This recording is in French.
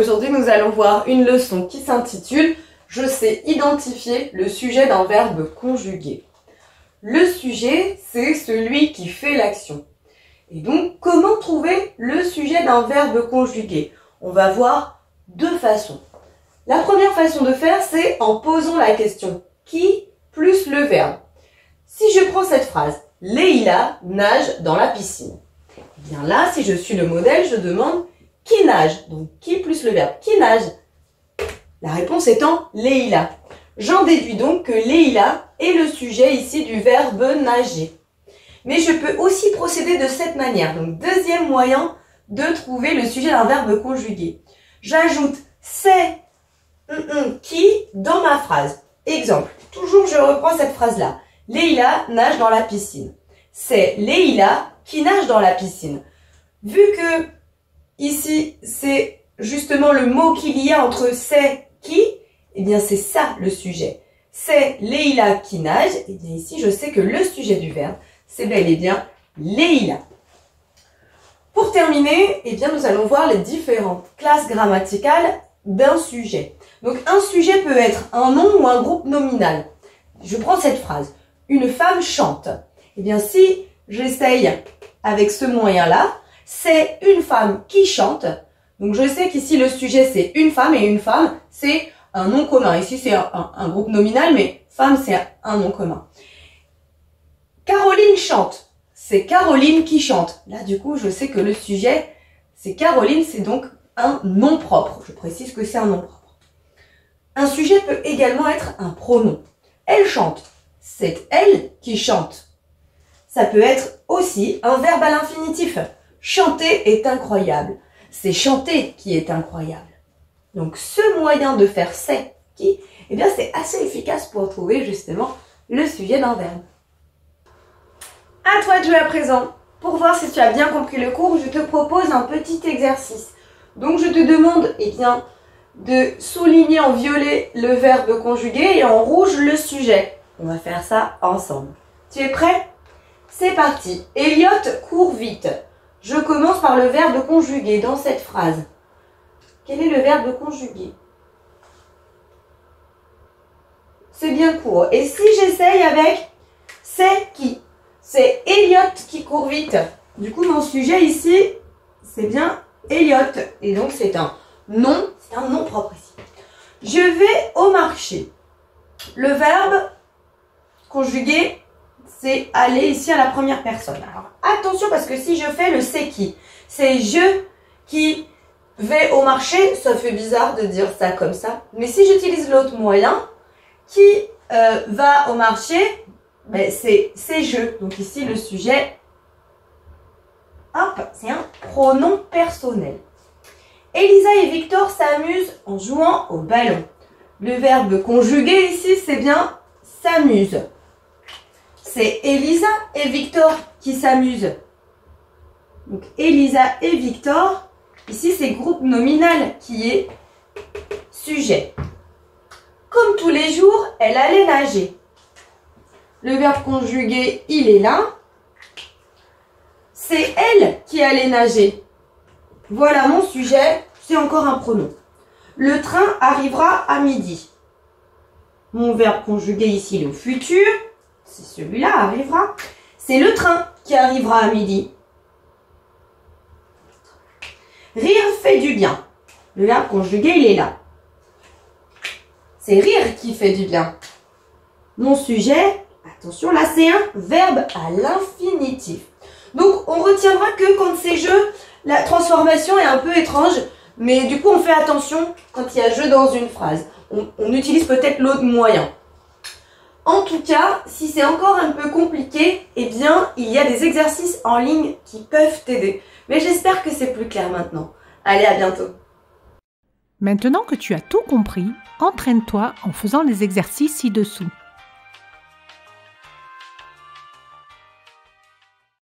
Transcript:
Aujourd'hui, nous allons voir une leçon qui s'intitule « Je sais identifier le sujet d'un verbe conjugué ». Le sujet, c'est celui qui fait l'action. Et donc, comment trouver le sujet d'un verbe conjugué? On va voir deux façons. La première façon de faire, c'est en posant la question « Qui ?» plus le verbe. Si je prends cette phrase « Leïla nage dans la piscine ». Eh bien là, si je suis le modèle, je demande « Qui nage ?» Donc « qui » plus le verbe « qui nage ?» La réponse étant « Leïla ». J'en déduis donc que Leïla est le sujet ici du verbe « nager ». Mais je peux aussi procéder de cette manière. Donc deuxième moyen de trouver le sujet d'un verbe conjugué. J'ajoute « c'est qui » dans ma phrase. Exemple, toujours je reprends cette phrase-là. Leïla nage dans la piscine. C'est Leïla qui nage dans la piscine. Vu que ici c'est justement le mot qu'il y a entre c'est qui, eh bien c'est ça le sujet. C'est Leïla qui nage, eh bien ici je sais que le sujet du verbe c'est bel et bien Leïla. Pour terminer, eh bien nous allons voir les différentes classes grammaticales d'un sujet. Donc un sujet peut être un nom ou un groupe nominal. Je prends cette phrase. Une femme chante. Eh bien si j'essaye avec ce moyen-là, c'est une femme qui chante. Donc je sais qu'ici le sujet c'est une femme et une femme c'est un nom commun. Ici c'est un groupe nominal mais femme c'est un nom commun. Caroline chante. C'est Caroline qui chante. Là du coup je sais que le sujet c'est Caroline, c'est donc un nom propre. Je précise que c'est un nom propre. Un sujet peut également être un pronom. Elle chante. C'est elle qui chante. Ça peut être aussi un verbe à l'infinitif. Chanter est incroyable. C'est chanter qui est incroyable. Donc ce moyen de faire c'est qui, eh bien c'est assez efficace pour trouver justement le sujet d'un verbe. À toi de jouer à présent. Pour voir si tu as bien compris le cours, je te propose un petit exercice. Donc je te demande eh bien, de souligner en violet le verbe conjugué et en rouge le sujet. On va faire ça ensemble. Tu es prêt? C'est parti. Elliot court vite. Je commence par le verbe conjugué dans cette phrase. Quel est le verbe conjugué? C'est bien court. Et si j'essaye avec c'est qui? C'est Elliot qui court vite. Du coup, mon sujet ici, c'est bien Elliot. Et donc, c'est un nom propre ici. Je vais au marché. Le verbe conjugué, c'est aller ici à la première personne. Alors, attention parce que si je fais le c'est qui, c'est je qui vais au marché, ça fait bizarre de dire ça comme ça. Mais si j'utilise l'autre moyen, qui va au marché, ben c'est je. Donc ici, le sujet, hop, c'est un pronom personnel. Elisa et Victor s'amusent en jouant au ballon. Le verbe conjugué ici, c'est bien s'amuse. C'est Elisa et Victor qui s'amusent. Donc Elisa et Victor, ici c'est groupe nominal qui est sujet. Comme tous les jours, elle allait nager. Le verbe conjugué, il est là. C'est elle qui allait nager. Voilà mon sujet, c'est encore un pronom. Le train arrivera à midi. Mon verbe conjugué ici, le futur, c'est celui-là, arrivera. C'est le train qui arrivera à midi. Rire fait du bien. Le verbe conjugué, il est là. C'est rire qui fait du bien. Mon sujet, attention, là c'est un verbe à l'infinitif. Donc on retiendra que quand c'est je, la transformation est un peu étrange, mais du coup on fait attention quand il y a je dans une phrase. On utilise peut-être l'autre moyen. En tout cas, si c'est encore un peu compliqué, eh bien il y a des exercices en ligne qui peuvent t'aider. Mais j'espère que c'est plus clair maintenant. Allez, à bientôt. Maintenant que tu as tout compris, entraîne-toi en faisant les exercices ci-dessous.